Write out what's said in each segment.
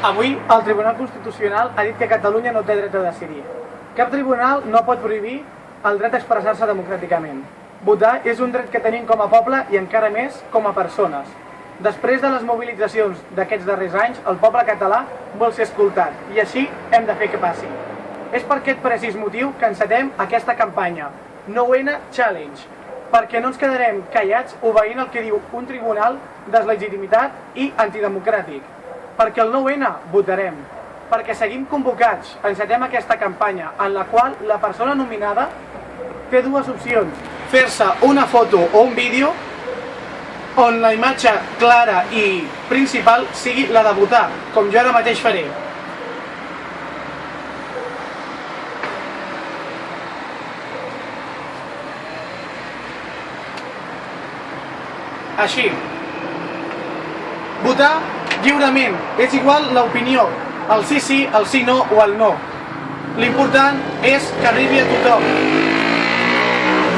Avui el Tribunal Constitucional ha dit que Catalunya no té dret a decidir. Cap tribunal no pot prohibir el dret a expressar-se democràticament. Votar és un dret que tenim com a poble i encara més com a persones. Després de les mobilitzacions d'aquests darrers anys, el poble català vol ser escoltat i així hem de fer que passi. És per aquest precís motiu que encetem aquesta campanya, 9N Challenge, perquè no ens quedarem callats obeint el que diu un tribunal deslegitimitat i antidemocràtic. Perquè el 9N votarem, perquè seguim convocats, encetem aquesta campanya en la qual la persona nominada té dues opcions: fer-se una foto o un vídeo on la imatge clara i principal sigui la de votar, com jo ara mateix faré. Així. Votar lliurement, és igual l'opinió, el sí, el sí no o el no. L'important és que arribi a tothom.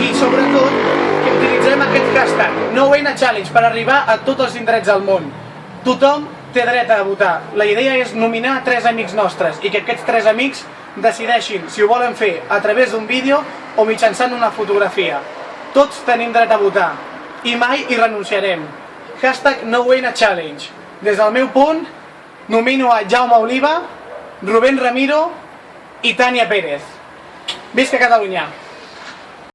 I sobretot que utilitzem aquest hashtag 9N Challenge per arribar a tots els indrets del món. Tothom té dret a votar. La idea és nominar 3 amics nostres i que aquests 3 amics decideixin si ho volen fer a través d'un vídeo o mitjançant una fotografia. Tots tenim dret a votar i mai hi renunciarem. Hashtag 9N Challenge. Des del meu punt, nomino a Jaume Oliva, Rubén Ramiro i Tània Pérez. Visca Catalunya!